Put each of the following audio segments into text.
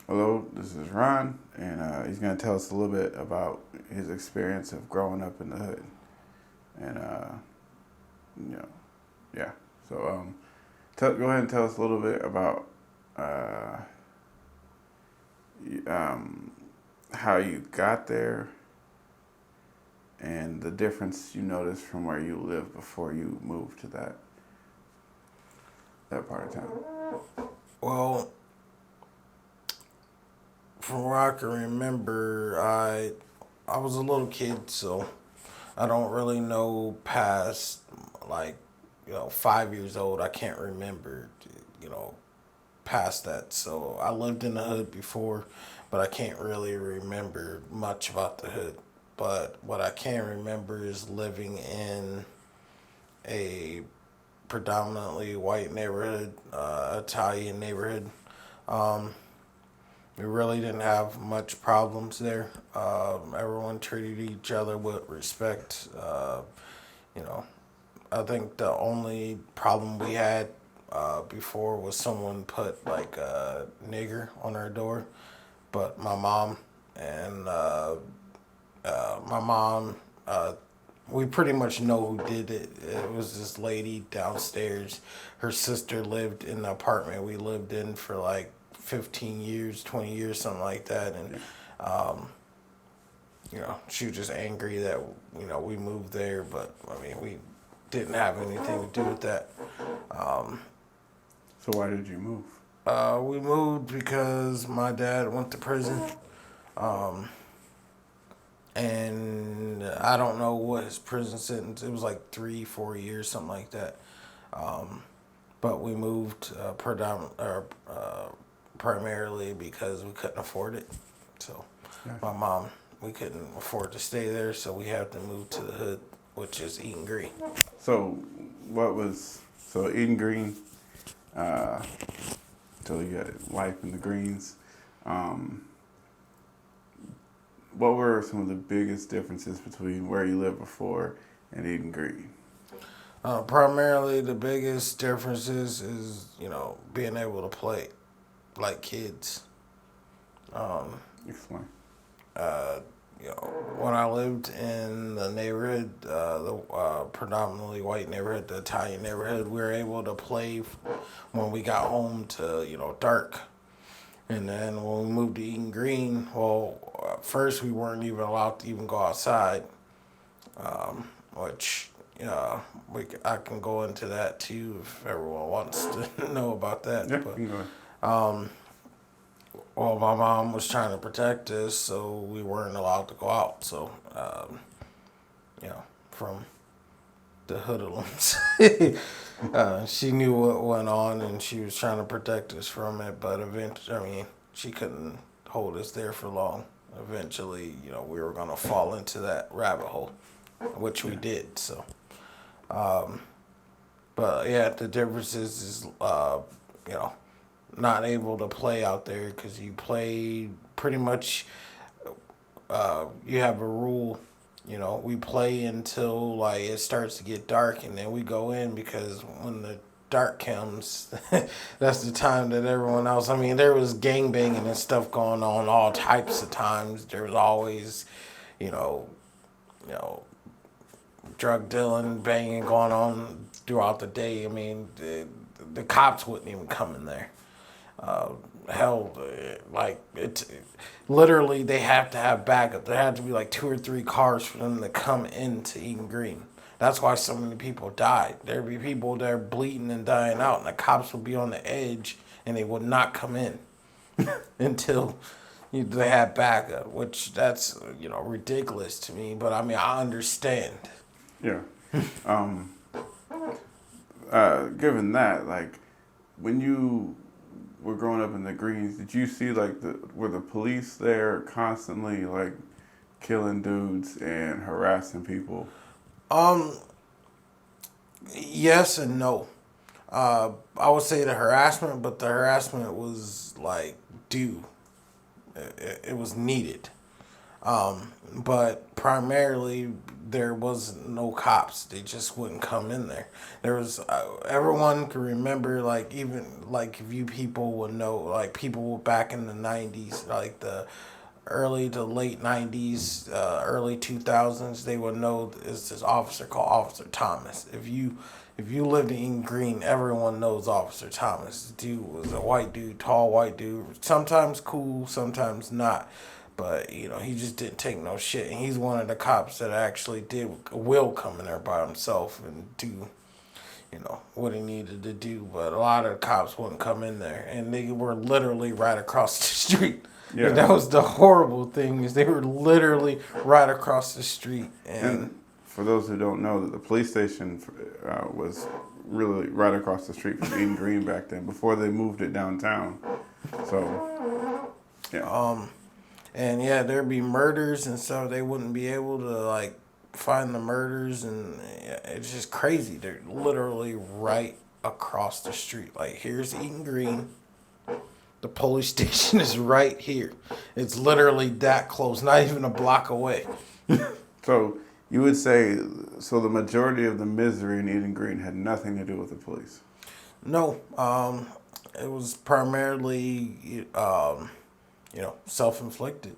Hello, this is Ron, and he's going to tell us a little bit about his experience of growing up in the hood. And, you know, yeah. So, go ahead and tell us a little bit about uh, um, how you got there and the difference you noticed from where you lived before you moved to that part of town. Well, from what I can remember, I was a little kid, so I don't really know past like 5 years old. I can't remember you know past that. So I lived in the hood before, but I can't really remember much about the hood. But what I can remember is living in a predominantly white neighborhood, Italian neighborhood. Um, We really didn't have much problems there. Everyone treated each other with respect. You know, I think the only problem we had before was someone put like a nigger on our door, but and my mom, we pretty much know who did it. It was this lady downstairs. Her sister lived in the apartment we lived in for like 15 years, 20 years, something like that. And, um, she was just angry that, we moved there. But, I mean, we didn't have anything to do with that. So, why did you move? We moved because my dad went to prison. Um, and I don't know what his prison sentence. It was like 3, 4 years, something like that. Um, but we moved primarily because we couldn't afford it. So Yeah. my mom, we couldn't afford to stay there, so we had to move to the hood, which is Eaton Green. So, Eden Green, uh, so you got life in the greens. Um, what were some of the biggest differences between where you lived before and Eden Green? Primarily, the biggest differences is being able to play like kids. Um, Explain. uh, when I lived in the neighborhood, the predominantly white neighborhood, the Italian neighborhood, we were able to play when we got home to dark. And then when we moved to Eaton Green, well, first we weren't even allowed to even go outside, which I can go into that too if everyone wants to know about that. Yeah, But you can go ahead. um, well, my mom was trying to protect us, so we weren't allowed to go out. So from the hoodlums. She knew what went on, and she was trying to protect us from it. But eventually, I mean, she couldn't hold us there for long. Eventually, we were gonna fall into that rabbit hole, which we did. So, but yeah, the difference is you know, not able to play out there because you play pretty much. You have a rule. We play until like it starts to get dark, and then we go in because when the dark comes, that's the time that everyone else. I mean, there was gang banging and stuff going on all types of times. There was always, you know, you know, drug dealing, banging going on throughout the day. I mean, the cops wouldn't even come in there. Uh, Hell, like literally they have to have backup. There had to be like 2 or 3 cars for them to come into Eden Green. That's why so many people died. There'd be people there bleeding and dying out, and the cops would be on the edge, and they would not come in until they had backup. Which that's ridiculous to me. But I mean, I understand. Yeah. Um, Given that, like, when you were growing up in the Greens, did you see like were the police there constantly like killing dudes and harassing people? Um, yes and no. I would say the harassment, but the harassment was like due. It was needed. But primarily there was no cops. They just wouldn't come in there. There was everyone can remember, like, even like if you people would know, like people back in the 90s, like the early to late 90s, early 2000s, they would know is this officer called Officer Thomas. If you lived in Eden Green, everyone knows Officer Thomas. The dude was a white dude, tall white dude, sometimes cool, sometimes not. But, he just didn't take no shit. And he's one of the cops that actually will come in there by himself and do, what he needed to do. But a lot of the cops wouldn't come in there. And they were literally right across the street. And Yeah. that was the horrible thing, is they were literally right across the street. And And for those who don't know, that the police station was really right across the street from Eden Green back then, before they moved it downtown. So, yeah. And yeah, there'd be murders and stuff. They wouldn't be able to like find the murders, and yeah, it's just crazy. They're literally right across the street. Like, here's Eaton Green. The police station is right here. It's literally that close, not even a block away. So you would say, so the majority of the misery in Eden Green had nothing to do with the police. No, it was primarily, self-inflicted.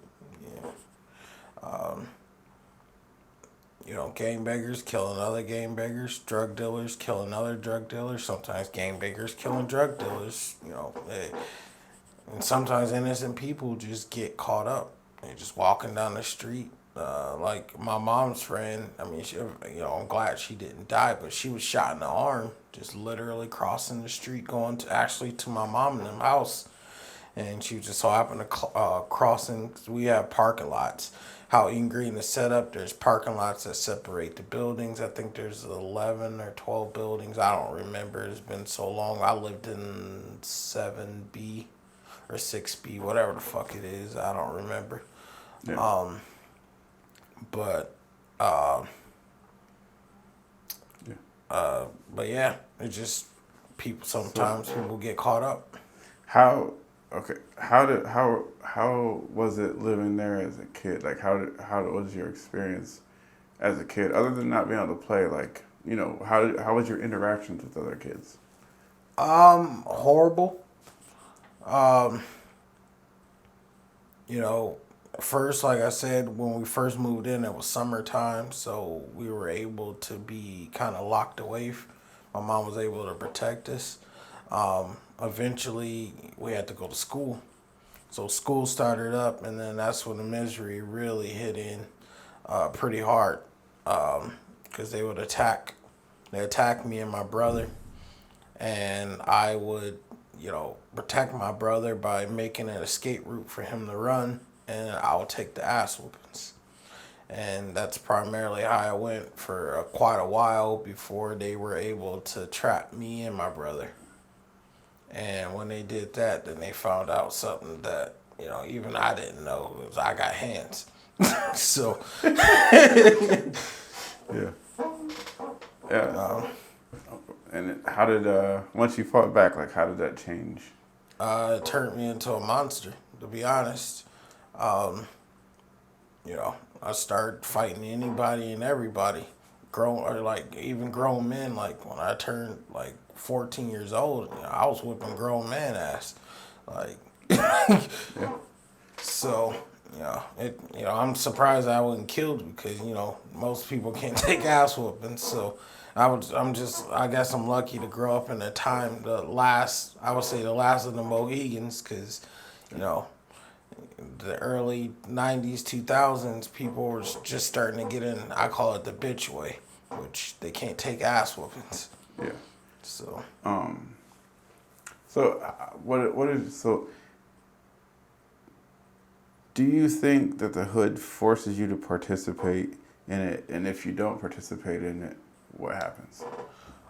Gangbaggers killing other gangbaggers, drug dealers killing other drug dealers. Sometimes gangbaggers killing drug dealers. And sometimes innocent people just get caught up. They're just walking down the street. Like my mom's friend. I mean, I'm glad she didn't die, but she was shot in the arm, just literally crossing the street, going to my mom and them house. And she just so happened to crossing. 'Cause we have parking lots. How Eden Green is set up, there's parking lots that separate the buildings. I think there's 11 or 12 buildings. I don't remember. It's been so long. I lived in 7B or 6B, whatever the fuck it is. I don't remember. Yeah. But Yeah. but yeah, it just people sometimes people get caught up. How okay? How was it living there as a kid? Like how was your experience as a kid, other than not being able to play? Like, how was your interactions with other kids? Horrible. Um, First, like I said, when we first moved in, it was summertime, so we were able to be kind of locked away. My mom was able to protect us. Eventually, we had to go to school. So school started up, and then that's when the misery really hit in pretty hard, because they attacked me and my brother, and I would, protect my brother by making an escape route for him to run, and I would take the ass whoopings. And that's primarily how I went for quite a while before they were able to trap me and my brother. And when they did that, then they found out something that, even I didn't know. It was I got hands. So, Yeah. Yeah. And how did once you fought back, like how did that change? it turned me into a monster, to be honest. Um, I started fighting anybody and everybody, or like even grown men. Like when I turned like 14 years old, I was whipping grown man ass, like. Yeah. So, I'm surprised I wasn't killed because most people can't take ass whoopings. So, I guess I'm lucky to grow up in a time, I would say the last of the Mohegans, because you know the early 90s, 2000s, people were just starting to get in, I call it the bitch way, which they can't take ass whoopings. Yeah. So, So what is so? Do you think that the hood forces you to participate in it, and if you don't participate in it, what happens?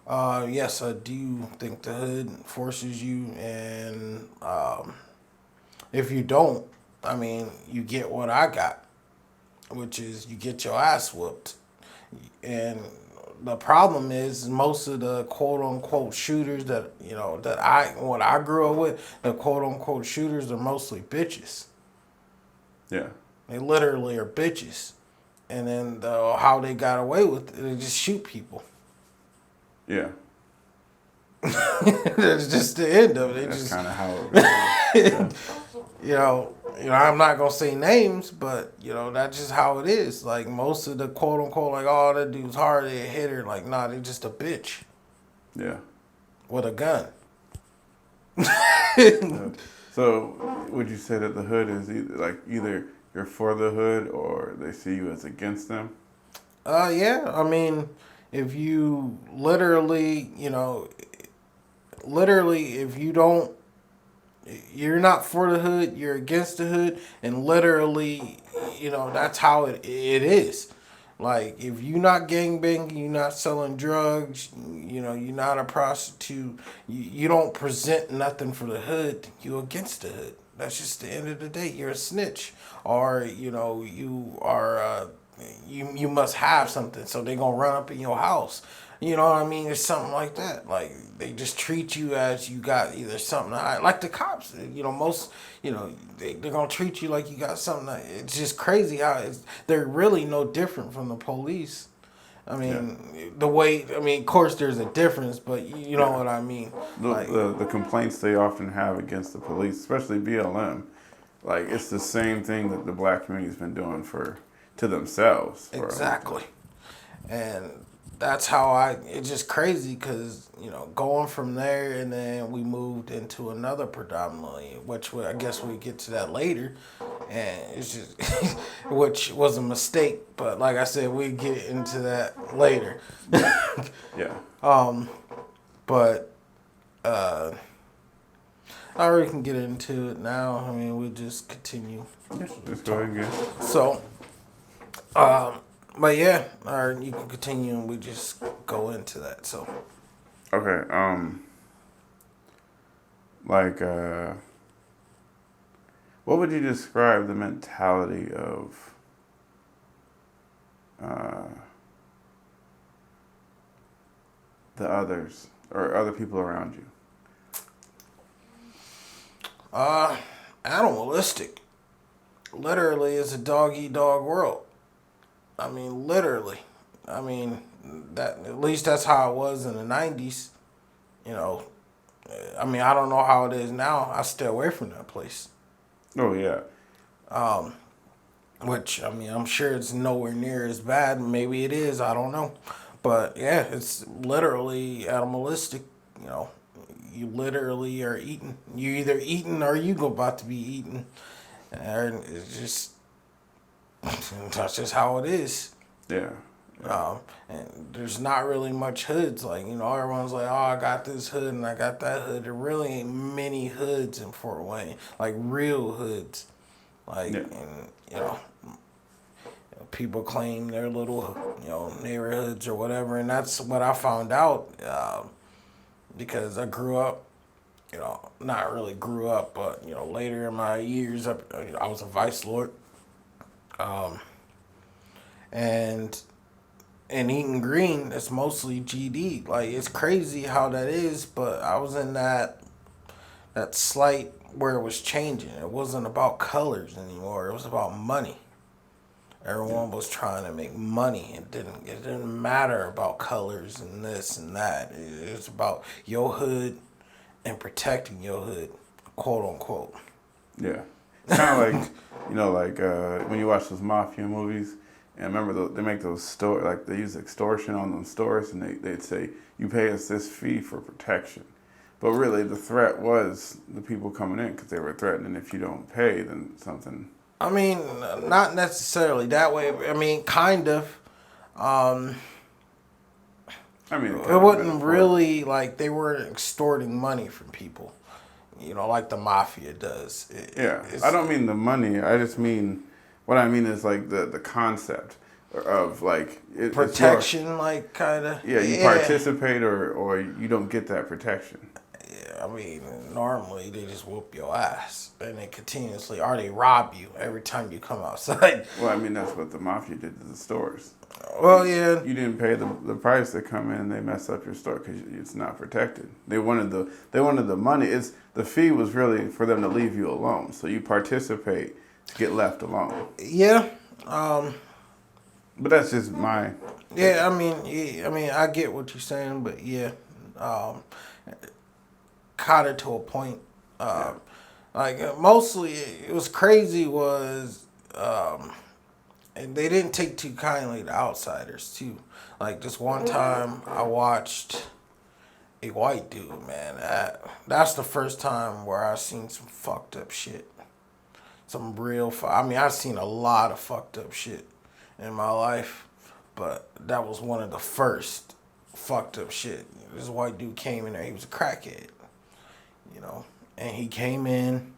yes, I do think the hood forces you, and if you don't, I mean, you get what I got, which is you get your ass whooped. And the problem is most of the quote unquote shooters what I grew up with, the quote unquote shooters are mostly bitches. Yeah. They literally are bitches. And then how they got away with it, they just shoot people. Yeah. That's just the end of it. That's kind of how it I'm not gonna say names, but that's just how it is. Like most of the quote unquote, like, oh, that dude's hard, they hit her. Like, nah, they just a bitch. Yeah. With a gun. So, would you say that the hood is either you're for the hood or they see you as against them? Yeah. I mean, if you literally, if you don't, you're not for the hood, you're against the hood, and literally, that's how it is. Like, if you're not gangbanging, you're not selling drugs, you're not a prostitute, you don't present nothing for the hood, you against the hood. That's just the end of the day. You're a snitch. Or, you are, you must have something, so they're going to run up in your house. You know what I mean? It's something like that. Like, they just treat you as you got either something to hide. Like the cops, most, they're going to treat you like you got something. It's just crazy how they're really no different from the police. I mean, the way, of course there's a difference, but you know what I mean. The complaints they often have against the police, especially BLM, like, it's the same thing that the black community's been doing to themselves. Exactly. And that's how it's just crazy because, going from there and then we moved into another predominantly, which I guess we get to that later. And it's just, which was a mistake. But like I said, we get into that later. Yeah. But, I already can get into it now. I mean, we just continue. Just go ahead and get it. So, but yeah, or you can continue and we just go into that. So, okay. What would you describe the mentality of the others or other people around you? Animalistic. Literally, it's a dog eat dog world. I mean, literally. I mean, that at least that's how it was in the 90s. I mean, I don't know how it is now. I stay away from that place. Oh, yeah. Which, I mean, I'm sure it's nowhere near as bad. Maybe it is. I don't know. But, yeah, it's literally animalistic. You literally are eating. You either eating or you about to be eaten. And it's just, that's just how it is. Yeah. And there's not really much hoods. Like, everyone's like, oh, I got this hood and I got that hood. There really ain't many hoods in Fort Wayne. Like, real hoods. Like, and, people claim their little, neighborhoods or whatever. And that's what I found out because I grew up, not really grew up, but, later in my years, I was a vice lord. And Eaton Green, it's mostly GD. Like, it's crazy how that is, but I was in that slight where it was changing. It wasn't about colors anymore. It was about money. Everyone was trying to make money. It didn't matter about colors and this and that. It was about your hood and protecting your hood, quote unquote. Yeah. It's kind of like, when you watch those Mafia movies, and remember, they make those stores, like, they use extortion on those stores, and they'd say, you pay us this fee for protection. But really, the threat was the people coming in because they were threatening if you don't pay, then something. I mean, not necessarily that way. I mean, kind of. It wasn't really like they weren't extorting money from people, like the Mafia does. I don't mean the money. I just mean, what I mean is like the concept of like protection, like kind of. Yeah, you participate or you don't get that protection. Yeah, I mean, normally they just whoop your ass and they continuously, or they rob you every time you come outside. Well, I mean, that's what the Mafia did to the stores. Well, yeah. You didn't pay the price to come in. They mess up your store because it's not protected. They wanted the money. The fee was really for them to leave you alone. So you participate to get left alone. Yeah. But that's just my Yeah, I get what you're saying, but yeah, um, kind of to a point. yeah. Mostly, it was crazy was, and they didn't take too kindly to outsiders too. Like this one time, I watched a white dude, man. That's the first time where I seen some fucked up shit. Some real. I've seen a lot of fucked up shit in my life, but that was one of the first fucked up shit. This white dude came in there. He was a crackhead, and he came in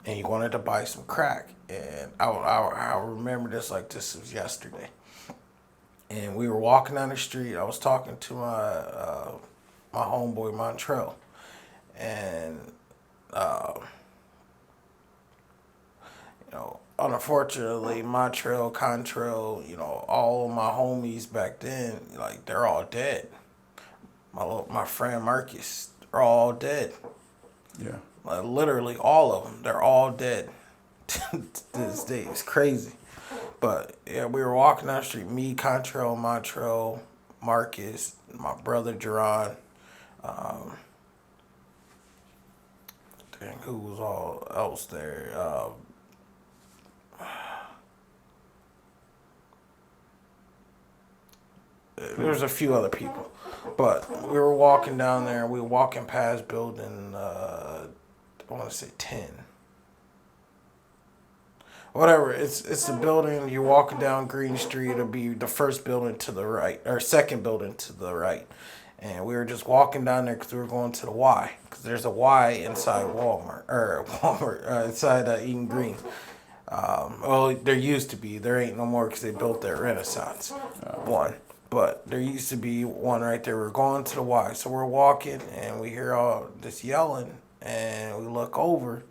and he wanted to buy some crack. And I remember this like this was yesterday. And we were walking down the street. I was talking to my homeboy Montrell, and unfortunately, Montrell, Contrail, all of my homies back then, like they're all dead. My friend Marcus, they're all dead. Yeah. Like literally all of them, they're all dead. To this day, it's crazy. But yeah, we were walking down the street. Me, Contrail, Montrell, Marcus, my brother Jerron. Dang, who was all else there? There was a few other people, but we were walking down there. We were walking past building. I want to say 10. Whatever. It's the building. You're walking down Green Street. It'll be the first building to the right, or second building to the right. And we were just walking down there because we were going to the Y. Because there's a Y inside Walmart, inside Eden Green. Well, there used to be. There ain't no more because they built that Renaissance one. But there used to be one right there. We're going to the Y. So we're walking and we hear all this yelling. And we look over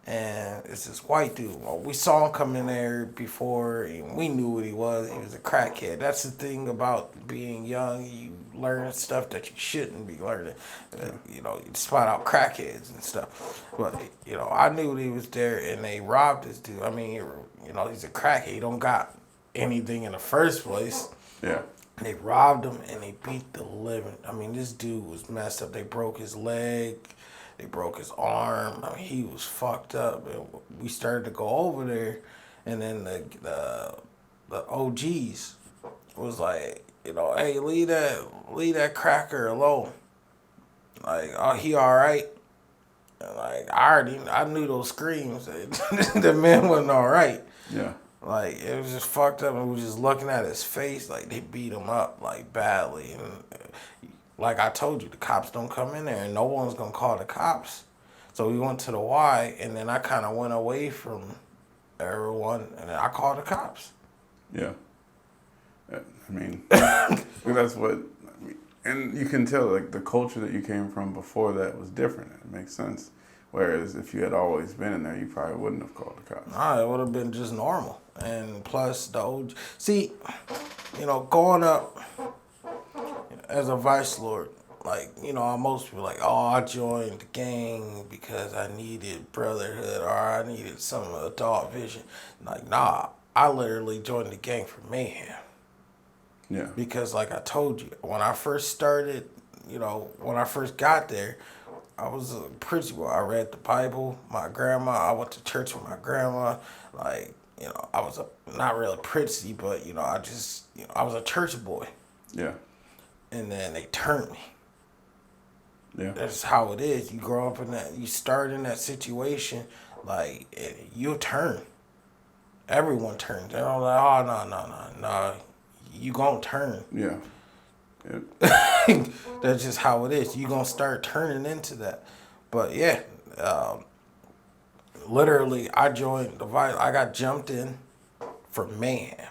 and it's this white dude. Well, we saw him come in there before, and we knew what he was. He was a crackhead. That's the thing about being young. You learn stuff that you shouldn't be learning. You spot out crackheads and stuff. But, I knew he was there, and they robbed this dude. He's a crackhead. He don't got anything in the first place. Yeah. They robbed him, and they beat the living. This dude was messed up. They broke his leg. They broke his arm. He was fucked up. And we started to go over there, and then the OGs was like, hey, leave that cracker alone. Like, oh, he all right. And like, I knew those screams. The man wasn't all right. Yeah. Like, it was just fucked up, and we were just looking at his face, like, they beat him up, like, badly. And like I told you, the cops don't come in there, and no one's going to call the cops. So we went to the Y, and then I kind of went away from everyone, and then I called the cops. Yeah. That's what, and you can tell, like, the culture that you came from before that was different. It makes sense. Whereas if you had always been in there, you probably wouldn't have called the cops. Nah, it would have been just normal. And plus, growing up as a vice lord, like, most people like, oh, I joined the gang because I needed brotherhood or I needed some adult vision. Like, nah, I literally joined the gang for mayhem. Yeah. Because, like I told you, when I first started, when I first got there, I was a pretty boy. I read the Bible. I went to church with my grandma. Like, I was not really pretty, but, I was a church boy. Yeah. And then they turned me. Yeah. That's how it is. You grow up you start in that situation, like, you'll turn. Everyone turns. They're all like, oh, no. You gonna turn. Yeah. Yep. That's just how it is. You gonna start turning into that. But yeah, literally, I joined the vice. I got jumped in for mayhem.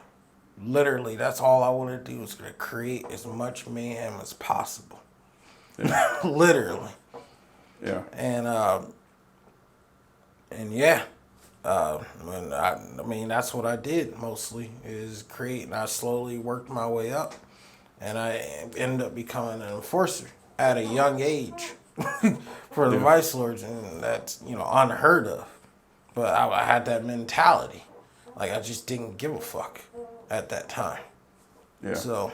Literally, that's all I wanted to do was to create as much mayhem as possible. Yeah. Literally. Yeah. And yeah. That's what I did mostly is create, and I slowly worked my way up, and I ended up becoming an enforcer at a young age for the vice lords, and that's unheard of. But I had that mentality. Like, I just didn't give a fuck at that time. Yeah. So,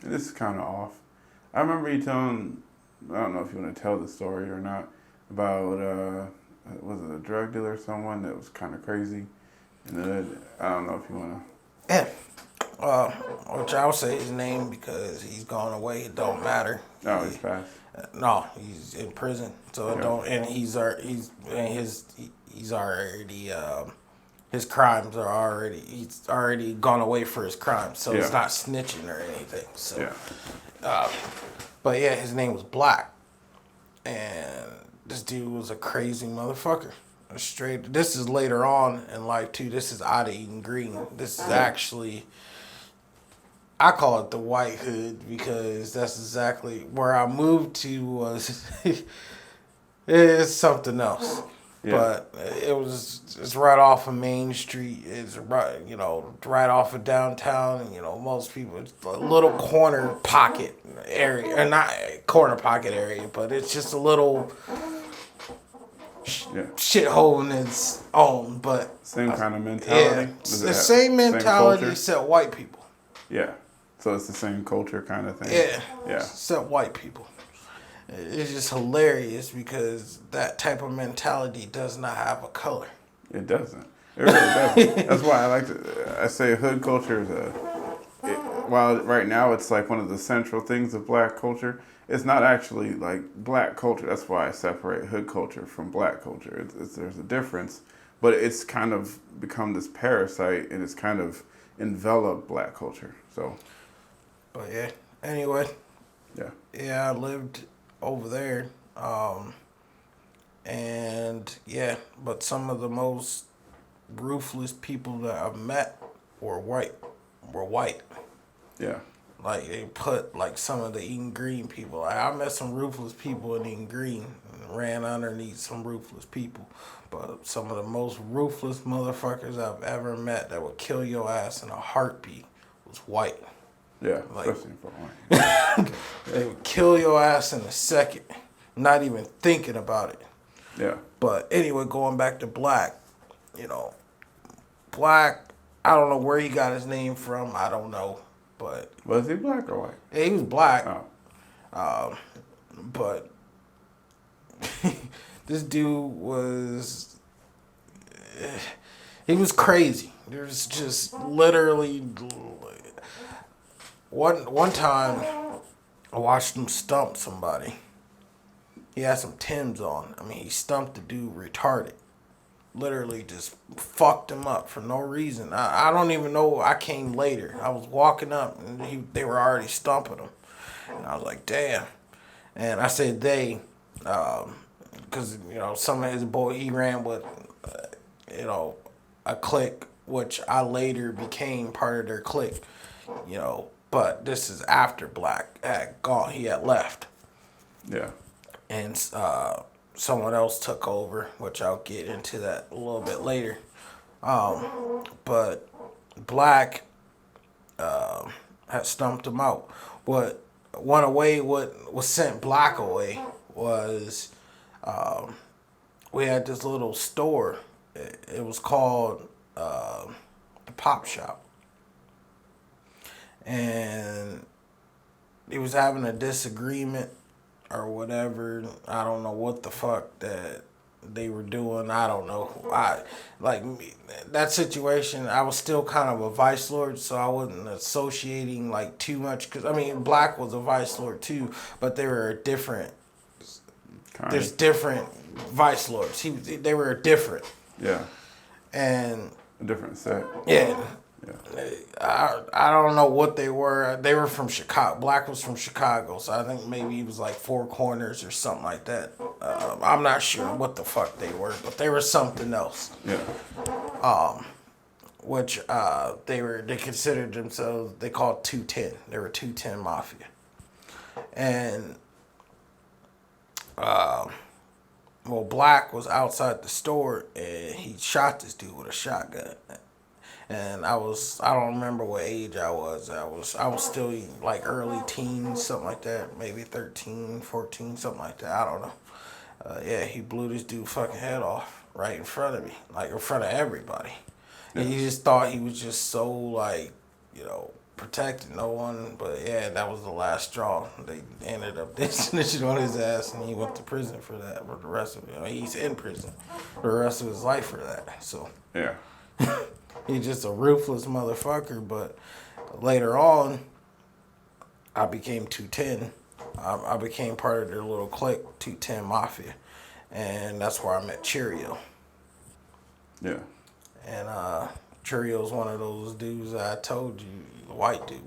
this is kind of off. I remember you telling, I don't know if you want to tell the story or not, about, was it a drug dealer or someone that was kind of crazy? And then, I don't know if you want to. yeah. Which I'll say his name because he's gone away. It don't matter. Oh, he's passed. No, he's in prison. So it Yeah. don't, and he's already his crimes are already, he's already gone away for his crimes. So it's Yeah. not snitching or anything. So, Yeah. but yeah, his name was Black, and this dude was a crazy motherfucker. Straight. This is later on in life too. This is out of Eden Green. This is actually, I call it the White Hood because that's exactly where I moved to. Was it's something else, Yeah. but it's right off of Main Street. It's right, right off of downtown. And most people, it's a little corner pocket area, or not corner pocket area, but it's just a little Yeah. shithole in its own. But Same kind of mentality. yeah, Does the it have same mentality culture? except white people. Yeah. So it's the same culture kind of thing. Yeah, Yeah. except white people. It's just hilarious because that type of mentality does not have a color. It doesn't. It really doesn't. That's why I say hood culture is while right now it's like one of the central things of black culture, it's not actually like black culture. That's why I separate hood culture from black culture. There's a difference, but it's kind of become this parasite and it's kind of enveloped black culture. So, But yeah, anyway, yeah, I lived over there. And yeah, but some of the most ruthless people that I've met were white. yeah, Like they put like some of the Eden Green people. Like, I met some ruthless people in Eden Green and ran underneath some ruthless people. But some of the most ruthless motherfuckers I've ever met that would kill your ass in a heartbeat was white. yeah, Like, especially for white. they would kill your ass in a second, not even thinking about it. Yeah, But anyway, going back to Black, Black, I don't know where he got his name from. I don't know. But was he black or white? yeah, he was black. Oh, But this dude was, he was crazy. There's just literally one time I watched him stump somebody. He had some Timbs on. I mean, he stumped the dude retarded. Literally just fucked him up for no reason. I don't even know. I came later. I was walking up and they were already stumping him. And I was like, damn. And I said they, because, some of his boy, he ran with, a clique, which I later became part of their clique, But this is after Black had gone. He had left. yeah, And someone else took over, which I'll get into that a little bit later. But Black had stumped him out. What sent Black away was we had this little store. It was called the Pop Shop. And he was having a disagreement or whatever. I don't know what the fuck that they were doing. I don't know. That situation, I was still kind of a vice lord, so I wasn't associating like too much. Cause I mean, Black was a vice lord too, but they were different. There's different vice lords. They were different. yeah, And a different set. yeah. Yeah. I don't know what they were. They were from Chicago. Black was from Chicago, so I think maybe he was like Four Corners or something like that. I'm not sure what the fuck they were, but they were something else. Yeah. Which they considered themselves. They called 210. They were 210 Mafia, and Black was outside the store and he shot this dude with a shotgun. And I don't remember what age I was. I was still like early teens, something like that. Maybe 13, 14, something like that. I don't know. Yeah, he blew this dude fucking head off right in front of me, like in front of everybody. And he just thought he was just so like, protecting no one. But yeah, that was the last straw. They ended up snitching on his ass, and he went to prison for that. For the rest of it, he's in prison for the rest of his life for that. So Yeah. he's just a ruthless motherfucker. But later on, I became 210. I became part of their little clique, 210 Mafia, and that's where I met Cheerio. Yeah. And Cheerio's one of those dudes that I told you, the white dude,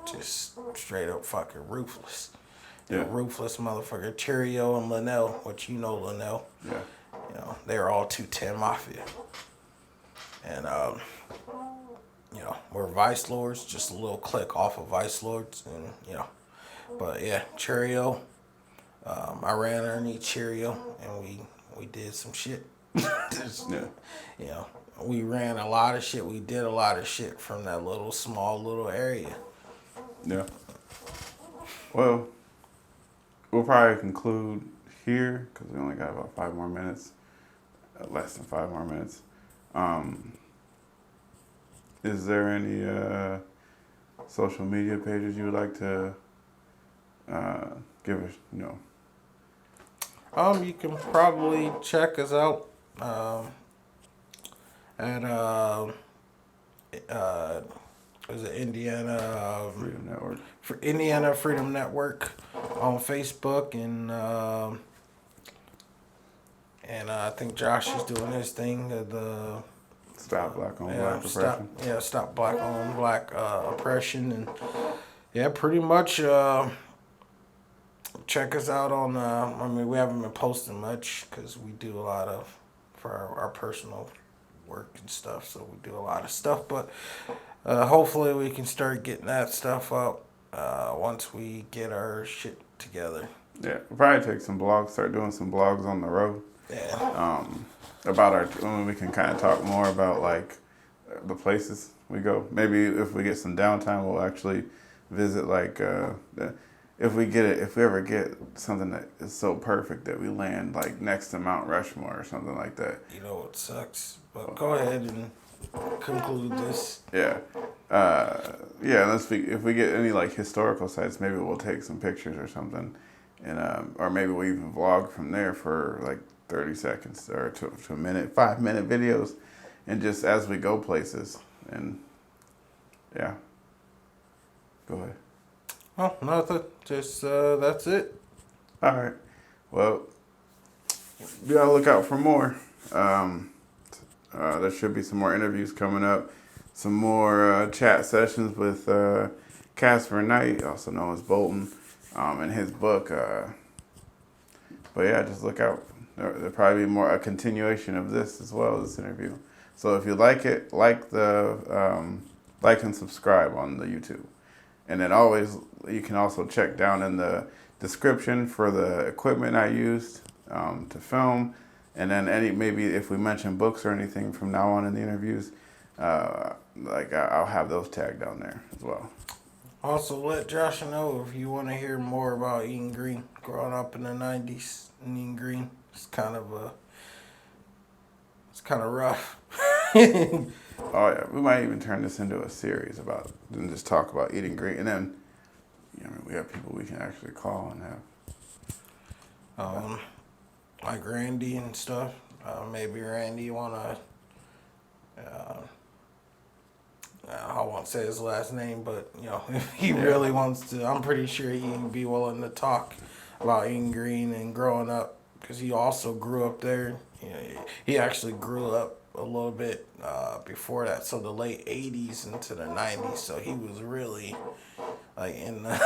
just straight up fucking ruthless. Yeah. Ruthless motherfucker. Cheerio and Linnell, which you know Linnell. Yeah. They're all 210 Mafia. And, we're Vice Lords, just a little click off of Vice Lords. And, but yeah, Cheerio. I ran underneath Cheerio, and we did some shit. Yeah. We ran a lot of shit. We did a lot of shit from that small little area. Yeah. Well, we'll probably conclude here because we only got about 5 more minutes, less than 5 more minutes. Is there any social media pages you would like to give us? You can probably check us out at is it Indiana Freedom Network. Indiana Freedom Network on Facebook, and I think Josh is doing his thing. The Stop Black on Black Oppression. Stop Black on Black Oppression, and yeah, pretty much. Check us out on. We haven't been posting much because we do a lot for our personal work and stuff. So we do a lot of stuff, but hopefully we can start getting that stuff up once we get our shit together. Yeah, we'll probably take some blogs, start doing some blogs on the road. Yeah. About when we can kind of talk more about like the places we go. Maybe if we get some downtime, we'll actually visit like if we ever get something that is so perfect that we land like next to Mount Rushmore or something like that. You know what sucks, but go ahead and conclude this. Yeah. If we get any like historical sites, maybe we'll take some pictures or something, and or maybe we'll even vlog from there for like 30 seconds or to a minute, 5-minute videos, and just as we go places, and yeah. Go ahead. Oh, nothing. Just that's it. All right. Well, be on the lookout for more. There should be some more interviews coming up, some more chat sessions with Casper Knight, also known as Bolton, and his book. But yeah, just look out. There'll probably be a continuation of this as well, this interview. So if you like it, like and subscribe on the YouTube. And then you can also check down in the description for the equipment I used to film. And then maybe if we mention books or anything from now on in the interviews, I'll have those tagged down there as well. Also, let Josh know if you want to hear more about eating green. Growing up in the 90s and eating green, it's kind of rough. Oh yeah, we might even turn this into a series and just talk about eating green, and then we have people we can actually call and have. Like Randy and stuff. Maybe Randy wanna. I won't say his last name, but if he really wants to, I'm pretty sure he'd be willing to talk about eating green and growing up, because he also grew up there. He actually grew up a little bit before that, so the late 80s into the 90s. So he was really like in the